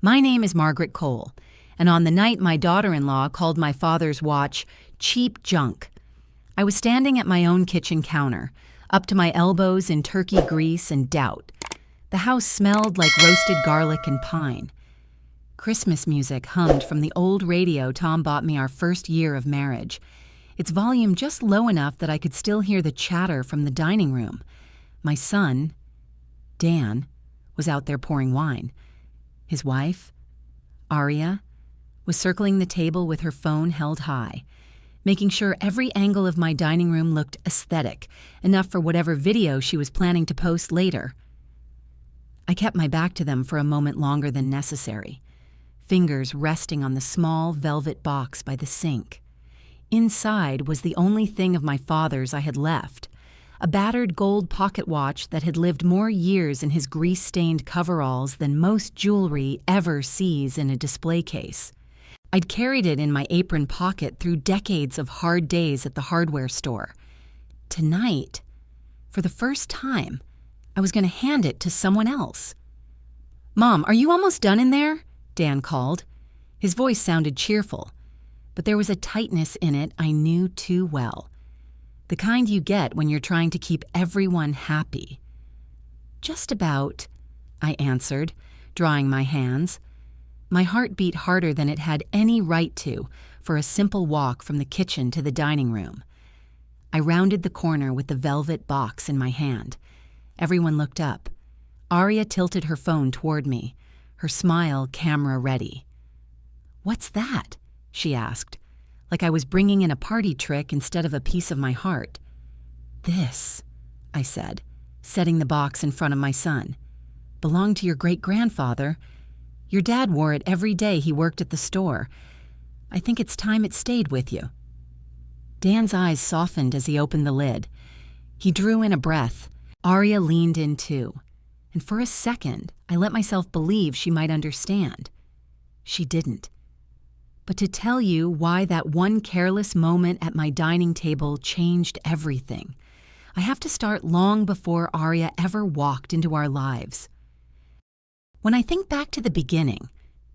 My name is Margaret Cole, and on the night my daughter-in-law called my father's watch cheap junk, I was standing at my own kitchen counter, up to my elbows in turkey grease and doubt. The house smelled like roasted garlic and pine. Christmas music hummed from the old radio Tom bought me our first year of marriage, its volume just low enough that I could still hear the chatter from the dining room. My son, Dan, was out there pouring wine. His wife, Arya, was circling the table with her phone held high, making sure every angle of my dining room looked aesthetic, enough for whatever video she was planning to post later. I kept my back to them for a moment longer than necessary, fingers resting on the small velvet box by the sink. Inside was the only thing of my father's I had left, a battered gold pocket watch that had lived more years in his grease-stained coveralls than most jewelry ever sees in a display case. I'd carried it in my apron pocket through decades of hard days at the hardware store. Tonight, for the first time, I was going to hand it to someone else. "Mom, are you almost done in there?" Dan called. His voice sounded cheerful, but there was a tightness in it I knew too well. The kind you get when you're trying to keep everyone happy. "Just about," I answered, drying my hands. My heart beat harder than it had any right to for a simple walk from the kitchen to the dining room. I rounded the corner with the velvet box in my hand. Everyone looked up. Arya tilted her phone toward me, her smile camera ready. "What's that?" she asked, like I was bringing in a party trick instead of a piece of my heart. "This," I said, setting the box in front of my son, "belonged to your great-grandfather. Your dad wore it every day he worked at the store. I think it's time it stayed with you." Dan's eyes softened as he opened the lid. He drew in a breath. Arya leaned in too, and for a second I let myself believe she might understand. She didn't. But to tell you why that one careless moment at my dining table changed everything, I have to start long before Arya ever walked into our lives. When I think back to the beginning,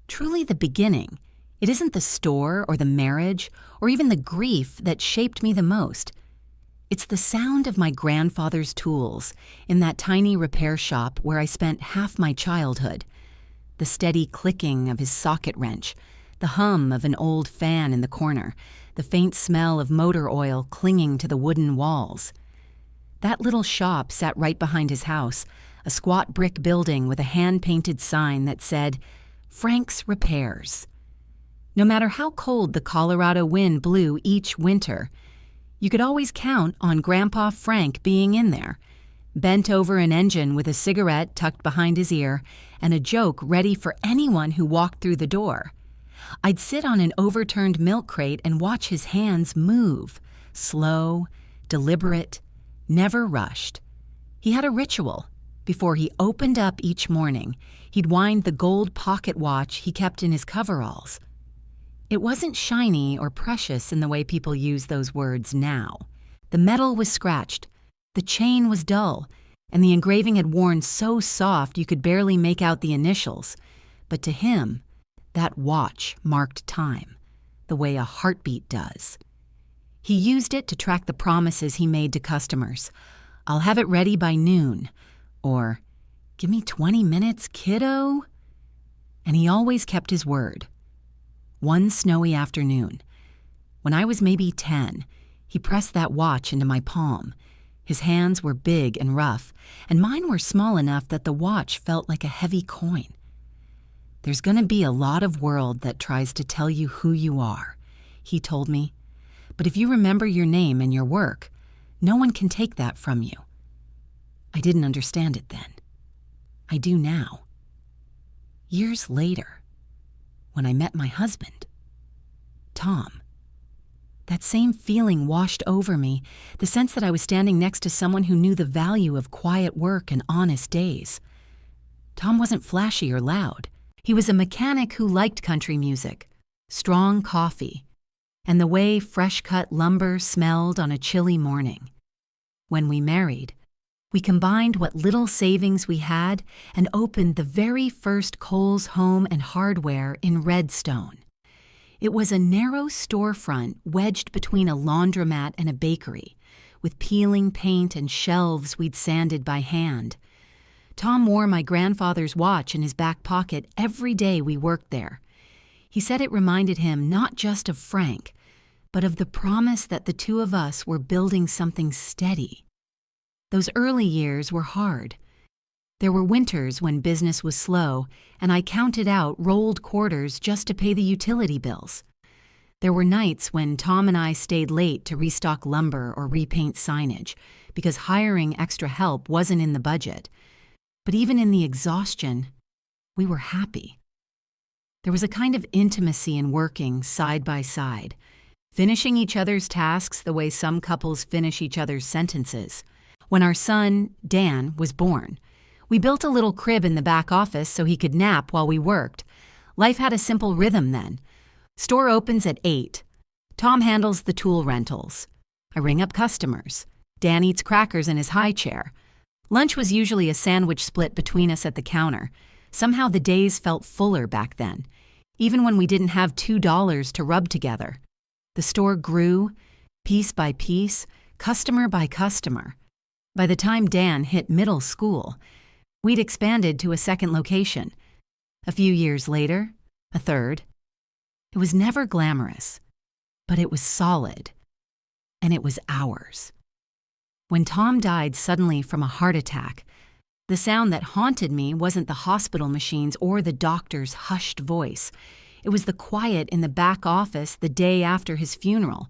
truly the beginning, it isn't the store or the marriage or even the grief that shaped me the most. It's the sound of my grandfather's tools in that tiny repair shop where I spent half my childhood, the steady clicking of his socket wrench, the hum of an old fan in the corner, the faint smell of motor oil clinging to the wooden walls. That little shop sat right behind his house, a squat brick building with a hand-painted sign that said, "Frank's Repairs." No matter how cold the Colorado wind blew each winter, you could always count on Grandpa Frank being in there, bent over an engine with a cigarette tucked behind his ear and a joke ready for anyone who walked through the door. I'd sit on an overturned milk crate and watch his hands move, slow, deliberate, never rushed. He had a ritual. Before he opened up each morning, he'd wind the gold pocket watch he kept in his coveralls. It wasn't shiny or precious in the way people use those words now. The metal was scratched, the chain was dull, and the engraving had worn so soft you could barely make out the initials. But to him, that watch marked time, the way a heartbeat does. He used it to track the promises he made to customers. "I'll have it ready by noon," or "Give me 20 minutes, kiddo." And he always kept his word. One snowy afternoon, when I was maybe 10, he pressed that watch into my palm. His hands were big and rough, and mine were small enough that the watch felt like a heavy coin. "There's going to be a lot of world that tries to tell you who you are," he told me. "But if you remember your name and your work, no one can take that from you." I didn't understand it then. I do now. Years later, when I met my husband, Tom, that same feeling washed over me, the sense that I was standing next to someone who knew the value of quiet work and honest days. Tom wasn't flashy or loud. He was a mechanic who liked country music, strong coffee, and the way fresh-cut lumber smelled on a chilly morning. When we married, We combined what little savings we had and opened the very first Kohl's Home and Hardware in Redstone. It was a narrow storefront wedged between a laundromat and a bakery, with peeling paint and shelves we'd sanded by hand. Tom wore my grandfather's watch in his back pocket every day we worked there. He said it reminded him not just of Frank, but of the promise that the two of us were building something steady. Those early years were hard. There were winters when business was slow, and I counted out rolled quarters just to pay the utility bills. There were nights when Tom and I stayed late to restock lumber or repaint signage, because hiring extra help wasn't in the budget. But even in the exhaustion, we were happy. There was a kind of intimacy in working side by side, finishing each other's tasks the way some couples finish each other's sentences. When our son, Dan, was born, we built a little crib in the back office so he could nap while we worked. Life had a simple rhythm then. Store opens at 8. Tom handles the tool rentals. I ring up customers. Dan eats crackers in his high chair. Lunch was usually a sandwich split between us at the counter. Somehow the days felt fuller back then, even when we didn't have $2 to rub together. The store grew, piece by piece, customer by customer. By the time Dan hit middle school, we'd expanded to a second location. A few years later, a third. It was never glamorous, but it was solid, and it was ours. When Tom died suddenly from a heart attack, the sound that haunted me wasn't the hospital machines or the doctor's hushed voice. It was the quiet in the back office the day after his funeral.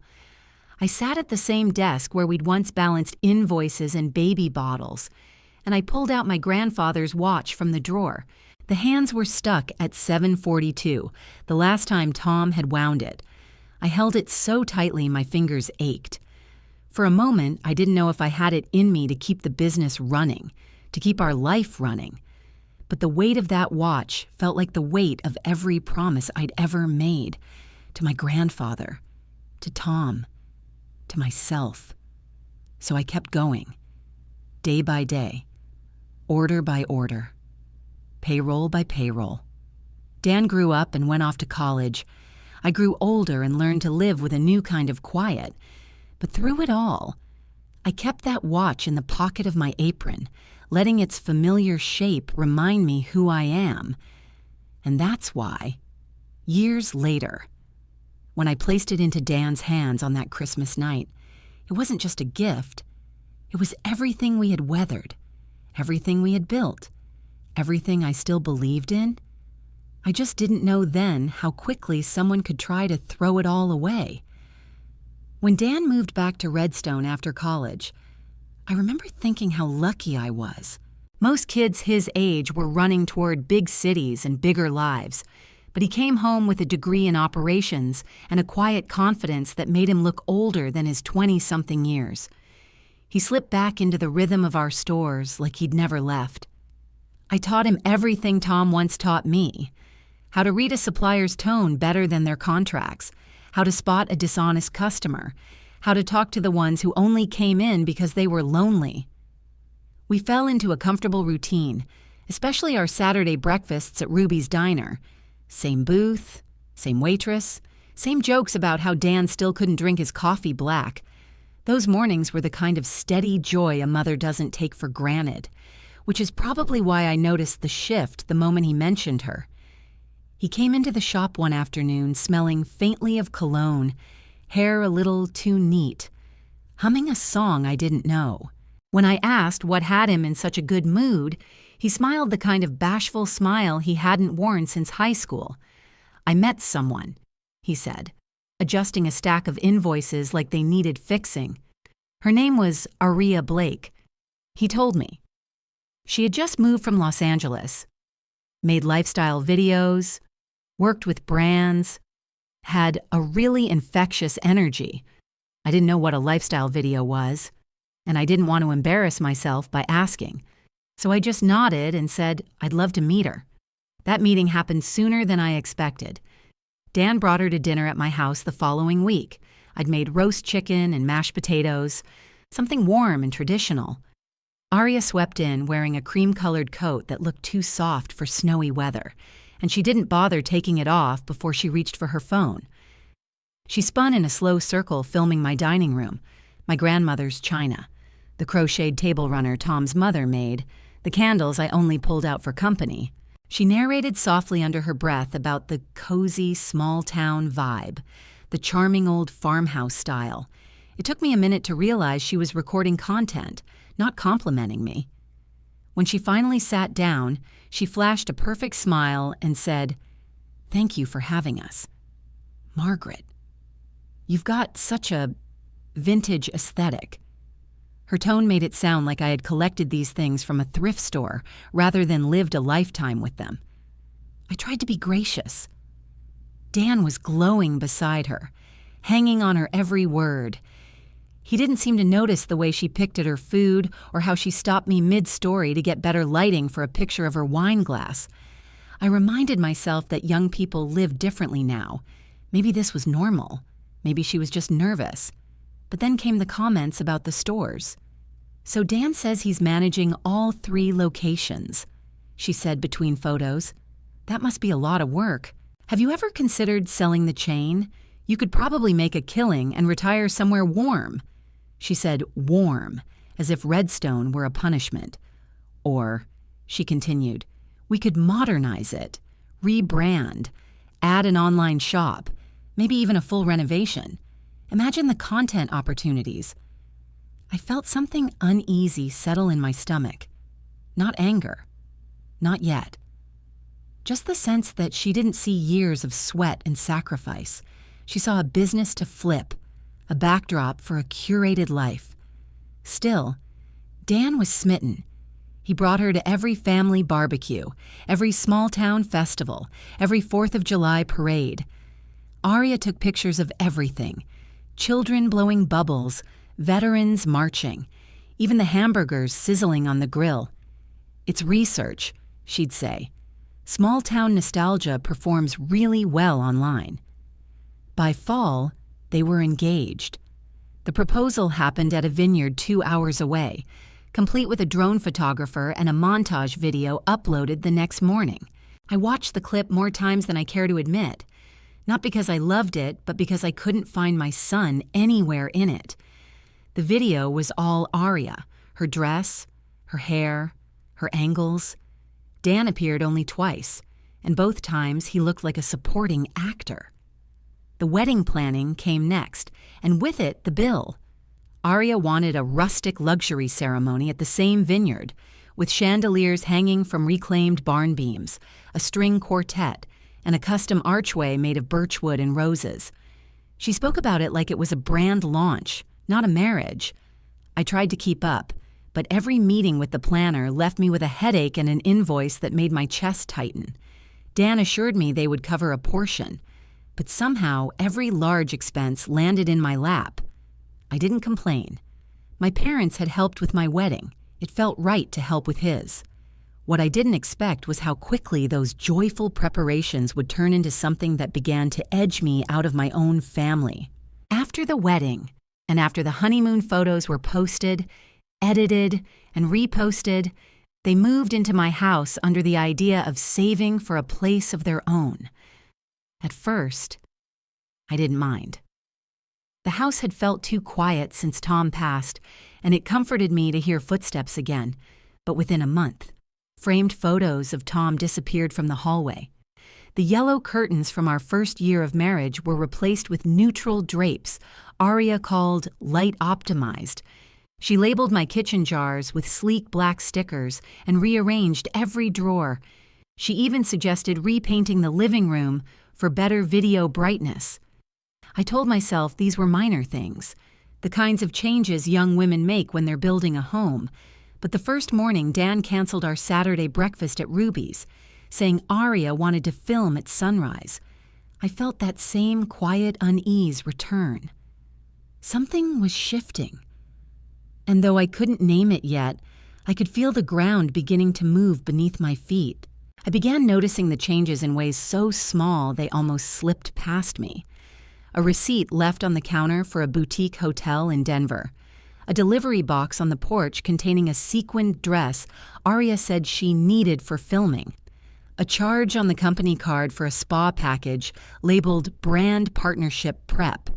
I sat at the same desk where we'd once balanced invoices and baby bottles, and I pulled out my grandfather's watch from the drawer. The hands were stuck at 7:42, the last time Tom had wound it. I held it so tightly my fingers ached. For a moment, I didn't know if I had it in me to keep the business running, to keep our life running. But the weight of that watch felt like the weight of every promise I'd ever made, to my grandfather, to Tom, to myself. So I kept going, day by day, order by order, payroll by payroll. Dan grew up and went off to college. I grew older and learned to live with a new kind of quiet. But through it all, I kept that watch in the pocket of my apron, letting its familiar shape remind me who I am. And that's why, years later, when I placed it into Dan's hands on that Christmas night, it wasn't just a gift. It was everything we had weathered, everything we had built, everything I still believed in. I just didn't know then how quickly someone could try to throw it all away. When Dan moved back to Redstone after college, I remember thinking how lucky I was. Most kids his age were running toward big cities and bigger lives, but he came home with a degree in operations and a quiet confidence that made him look older than his 20-something years. He slipped back into the rhythm of our stores like he'd never left. I taught him everything Tom once taught me: how to read a supplier's tone better than their contracts, how to spot a dishonest customer, how to talk to the ones who only came in because they were lonely. We fell into a comfortable routine, especially our Saturday breakfasts at Ruby's Diner. Same booth, same waitress, same jokes about how Dan still couldn't drink his coffee black. Those mornings were the kind of steady joy a mother doesn't take for granted, which is probably why I noticed the shift the moment he mentioned her. He came into the shop one afternoon smelling faintly of cologne, hair a little too neat, humming a song I didn't know. When I asked what had him in such a good mood, he smiled the kind of bashful smile he hadn't worn since high school. "I met someone," he said, adjusting a stack of invoices like they needed fixing. Her name was Arya Blake. He told me. She had just moved from Los Angeles, made lifestyle videos, worked with brands, had a really infectious energy. I didn't know what a lifestyle video was, and I didn't want to embarrass myself by asking. So I just nodded and said I'd love to meet her. That meeting happened sooner than I expected. Dan brought her to dinner at my house the following week. I'd made roast chicken and mashed potatoes, something warm and traditional. Arya swept in wearing a cream-colored coat that looked too soft for snowy weather, and she didn't bother taking it off before she reached for her phone. She spun in a slow circle filming my dining room, my grandmother's china, the crocheted table runner Tom's mother made, the candles I only pulled out for company. She narrated softly under her breath about the cozy, small-town vibe, the charming old farmhouse style. It took me a minute to realize she was recording content, not complimenting me. When she finally sat down, she flashed a perfect smile and said, "Thank you for having us. Margaret, you've got such a vintage aesthetic." Her tone made it sound like I had collected these things from a thrift store rather than lived a lifetime with them. I tried to be gracious. Dan was glowing beside her, hanging on her every word. He didn't seem to notice the way she picked at her food or how she stopped me mid-story to get better lighting for a picture of her wine glass. I reminded myself that young people live differently now. Maybe this was normal. Maybe she was just nervous. But then came the comments about the stores. "So Dan says he's managing all 3 locations," she said between photos. "That must be a lot of work. Have you ever considered selling the chain? You could probably make a killing and retire somewhere warm." She said warm, as if Redstone were a punishment. "Or," she continued, "we could modernize it, rebrand, add an online shop, maybe even a full renovation. Imagine the content opportunities." I felt something uneasy settle in my stomach. Not anger. Not yet. Just the sense that she didn't see years of sweat and sacrifice. She saw a business to flip, a backdrop for a curated life. Still, Dan was smitten. He brought her to every family barbecue, every small-town festival, every 4th of July parade. Arya took pictures of everything. Children blowing bubbles, veterans marching, even the hamburgers sizzling on the grill. "It's research," she'd say. "Small-town nostalgia performs really well online." By fall, they were engaged. The proposal happened at a vineyard 2 hours away, complete with a drone photographer and a montage video uploaded the next morning. I watched the clip more times than I care to admit, not because I loved it, but because I couldn't find my son anywhere in it. The video was all Arya, her dress, her hair, her angles. Dan appeared only twice, and both times he looked like a supporting actor. The wedding planning came next, and with it, the bill. Arya wanted a rustic luxury ceremony at the same vineyard, with chandeliers hanging from reclaimed barn beams, a string quartet, and a custom archway made of birchwood and roses. She spoke about it like it was a brand launch, not a marriage. I tried to keep up, but every meeting with the planner left me with a headache and an invoice that made my chest tighten. Dan assured me they would cover a portion, but somehow every large expense landed in my lap. I didn't complain. My parents had helped with my wedding. It felt right to help with his. What I didn't expect was how quickly those joyful preparations would turn into something that began to edge me out of my own family. After the wedding, and after the honeymoon photos were posted, edited, and reposted, they moved into my house under the idea of saving for a place of their own. At first, I didn't mind. The house had felt too quiet since Tom passed, and it comforted me to hear footsteps again, but within a month, framed photos of Tom disappeared from the hallway. The yellow curtains from our first year of marriage were replaced with neutral drapes Arya called light optimized. She labeled my kitchen jars with sleek black stickers and rearranged every drawer. She even suggested repainting the living room for better video brightness. I told myself these were minor things, the kinds of changes young women make when they're building a home. But the first morning, Dan canceled our Saturday breakfast at Ruby's, saying Arya wanted to film at sunrise. I felt that same quiet unease return. Something was shifting. And though I couldn't name it yet, I could feel the ground beginning to move beneath my feet. I began noticing the changes in ways so small they almost slipped past me. A receipt left on the counter for a boutique hotel in Denver. a delivery box on the porch containing a sequined dress Arya said she needed for filming, a charge on the company card for a spa package labeled Brand Partnership Prep.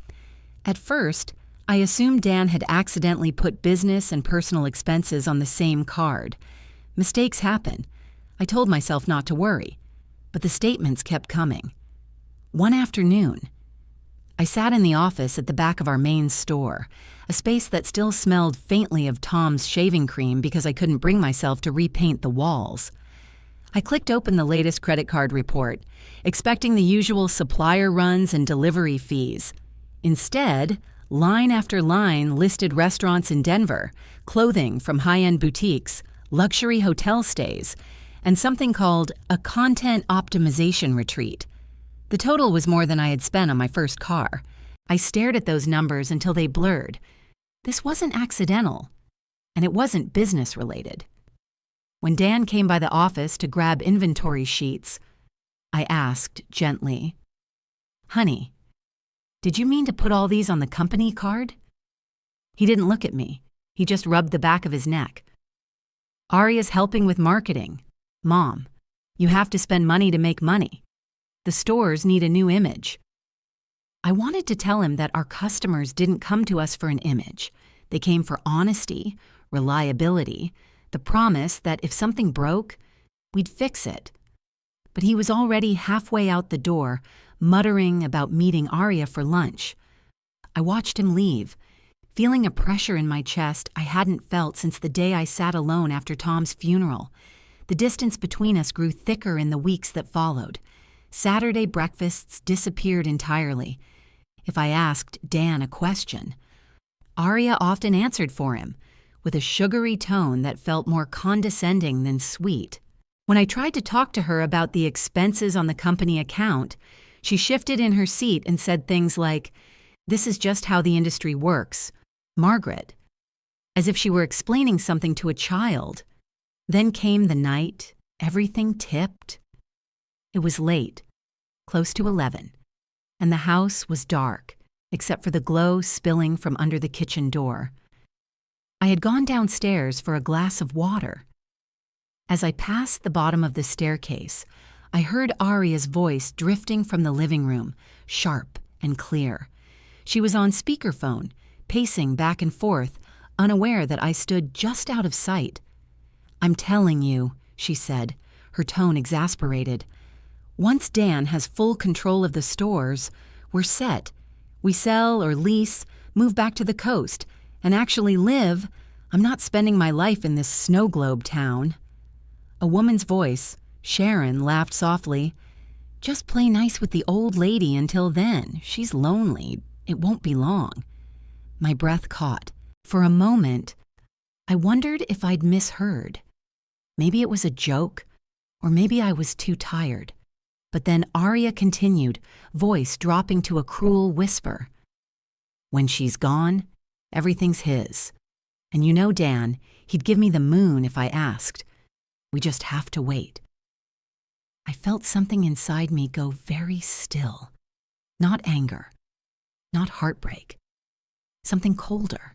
At first, I assumed Dan had accidentally put business and personal expenses on the same card. Mistakes happen. I told myself not to worry, but the statements kept coming. One afternoon, I sat in the office at the back of our main store, a space that still smelled faintly of Tom's shaving cream because I couldn't bring myself to repaint the walls. I clicked open the latest credit card report, expecting the usual supplier runs and delivery fees. Instead, line after line listed restaurants in Denver, clothing from high-end boutiques, luxury hotel stays, and something called a content optimization retreat. The total was more than I had spent on my first car. I stared at those numbers until they blurred. This wasn't accidental, and it wasn't business-related. When Dan came by the office to grab inventory sheets, I asked gently, "Honey, did you mean to put all these on the company card?" He didn't look at me. He just rubbed the back of his neck. "Arya's helping with marketing. Mom, you have to spend money to make money. The stores need a new image." I wanted to tell him that our customers didn't come to us for an image. They came for honesty, reliability, the promise that if something broke, we'd fix it. But he was already halfway out the door, muttering about meeting Arya for lunch. I watched him leave, feeling a pressure in my chest I hadn't felt since the day I sat alone after Tom's funeral. The distance between us grew thicker in the weeks that followed. Saturday breakfasts disappeared entirely. If I asked Dan a question, Arya often answered for him, with a sugary tone that felt more condescending than sweet. When I tried to talk to her about the expenses on the company account, she shifted in her seat and said things like, "This is just how the industry works, Margaret," as if she were explaining something to a child. Then came the night, everything tipped. It was late, close to 11, and the house was dark, except for the glow spilling from under the kitchen door. I had gone downstairs for a glass of water. As I passed the bottom of the staircase, I heard Arya's voice drifting from the living room, sharp and clear. She was on speakerphone, pacing back and forth, unaware that I stood just out of sight. "I'm telling you," she said, her tone exasperated. "Once Dan has full control of the stores, we're set. We sell or lease, move back to the coast, and actually live. I'm not spending my life in this snow globe town." A woman's voice, Sharon, laughed softly. "Just play nice with the old lady until then. She's lonely. It won't be long." My breath caught. For a moment, I wondered if I'd misheard. Maybe it was a joke, or maybe I was too tired. But then Arya continued, voice dropping to a cruel whisper. "When she's gone, everything's his. And you know, Dan, he'd give me the moon if I asked. We just have to wait." I felt something inside me go very still. Not anger, not heartbreak. Something colder,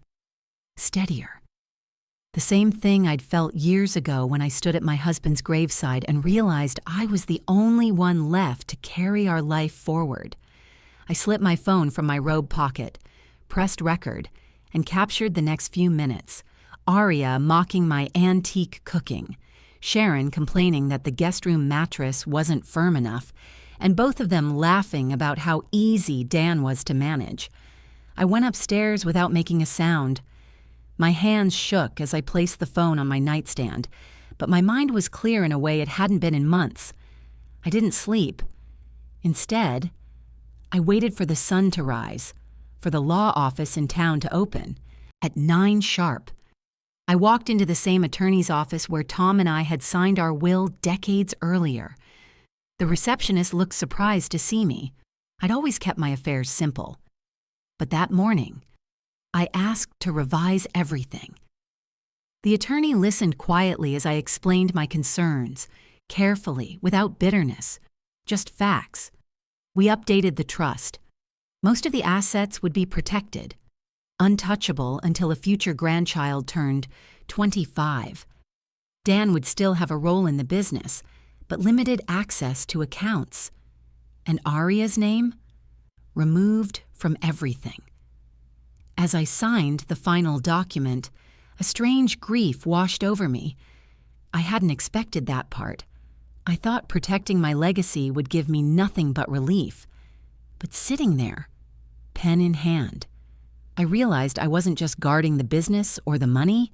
steadier. The same thing I'd felt years ago when I stood at my husband's graveside and realized I was the only one left to carry our life forward. I slipped my phone from my robe pocket, pressed record, and captured the next few minutes. Arya mocking my antique cooking, Sharon complaining that the guest room mattress wasn't firm enough, and both of them laughing about how easy Dan was to manage. I went upstairs without making a sound. My hands shook as I placed the phone on my nightstand, but my mind was clear in a way it hadn't been in months. I didn't sleep. Instead, I waited for the sun to rise, for the law office in town to open, at 9 sharp. I walked into the same attorney's office where Tom and I had signed our will decades earlier. The receptionist looked surprised to see me. I'd always kept my affairs simple. But that morning, I asked to revise everything. The attorney listened quietly as I explained my concerns, carefully, without bitterness, just facts. We updated the trust. Most of the assets would be protected. untouchable until a future grandchild turned 25. Dan would still have a role in the business, but limited access to accounts. And Arya's name? Removed from everything. As I signed the final document, a strange grief washed over me. I hadn't expected that part. I thought protecting my legacy would give me nothing but relief. But sitting there, pen in hand, I realized I wasn't just guarding the business or the money.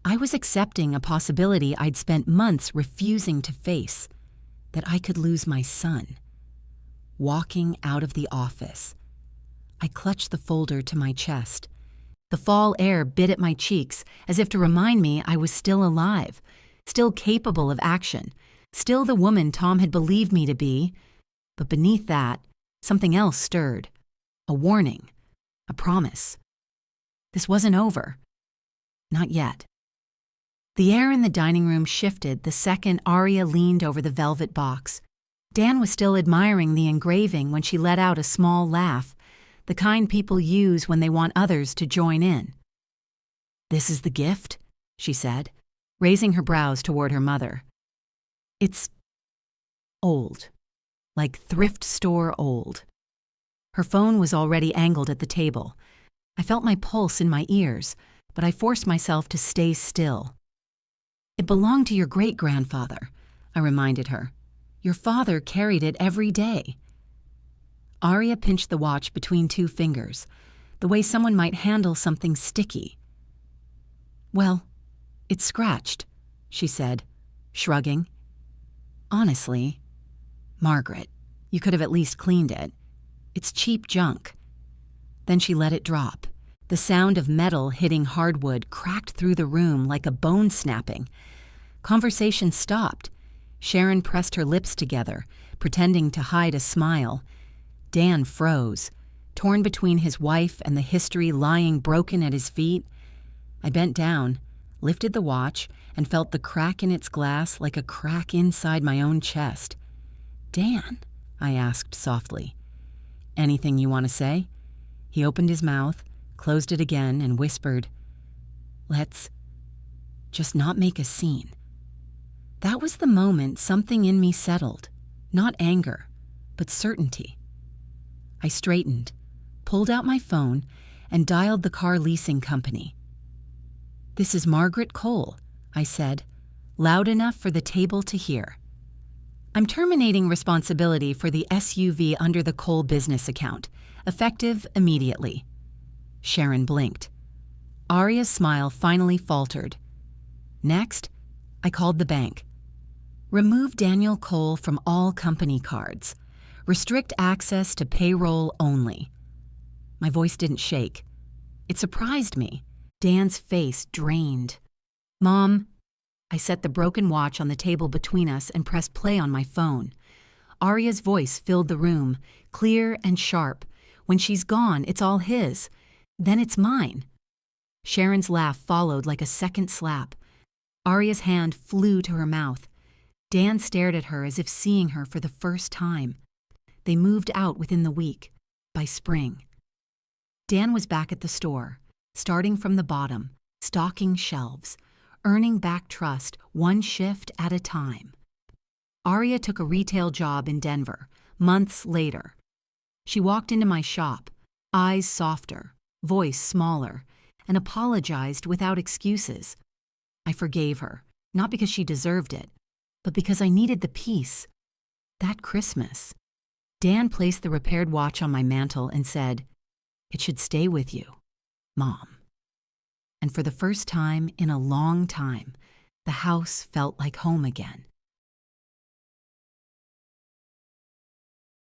I was accepting a possibility I'd spent months refusing to face, that I could lose my son. Walking out of the office, I clutched the folder to my chest. The fall air bit at my cheeks as if to remind me I was still alive, still capable of action, still the woman Tom had believed me to be. But beneath that, something else stirred. A warning. A promise. This wasn't over. Not yet. The air in the dining room shifted the second Arya leaned over the velvet box. Dan was still admiring the engraving when she let out a small laugh, the kind people use when they want others to join in. "This is the gift?" she said, raising her brows toward her mother. "It's old, like thrift store old." Her phone was already angled at the table. I felt my pulse in my ears, but I forced myself to stay still. "It belonged to your great-grandfather," I reminded her. "Your father carried it every day." Arya pinched the watch between two fingers, the way someone might handle something sticky. "Well, it's scratched," she said, shrugging. "Honestly, Margaret, you could have at least cleaned it. It's cheap junk." Then she let it drop. The sound of metal hitting hardwood cracked through the room like a bone snapping. Conversation stopped. Sharon pressed her lips together, pretending to hide a smile. Dan froze, torn between his wife and the history lying broken at his feet. I bent down, lifted the watch, and felt the crack in its glass like a crack inside my own chest. "Dan," I asked softly. "Anything you want to say?" He opened his mouth, closed it again, and whispered, "Let's just not make a scene." That was the moment something in me settled. Not anger, but certainty. I straightened, pulled out my phone, and dialed the car leasing company. "This is Margaret Cole," I said, loud enough for the table to hear. "I'm terminating responsibility for the SUV under the Cole business account, effective immediately." Sharon blinked. Arya's smile finally faltered. Next, I called the bank. "Remove Daniel Cole from all company cards. Restrict access to payroll only." My voice didn't shake. It surprised me. Dan's face drained. "Mom," I set the broken watch on the table between us and pressed play on my phone. Arya's voice filled the room, clear and sharp. "When she's gone, it's all his. Then it's mine." Sharon's laugh followed like a second slap. Arya's hand flew to her mouth. Dan stared at her as if seeing her for the first time. They moved out within the week, by spring. Dan was back at the store, starting from the bottom, stocking shelves, earning back trust one shift at a time. Arya took a retail job in Denver, months later. She walked into my shop, eyes softer, voice smaller, and apologized without excuses. I forgave her, not because she deserved it, but because I needed the peace. That Christmas, Dan placed the repaired watch on my mantle and said, "It should stay with you, Mom." And for the first time in a long time, the house felt like home again.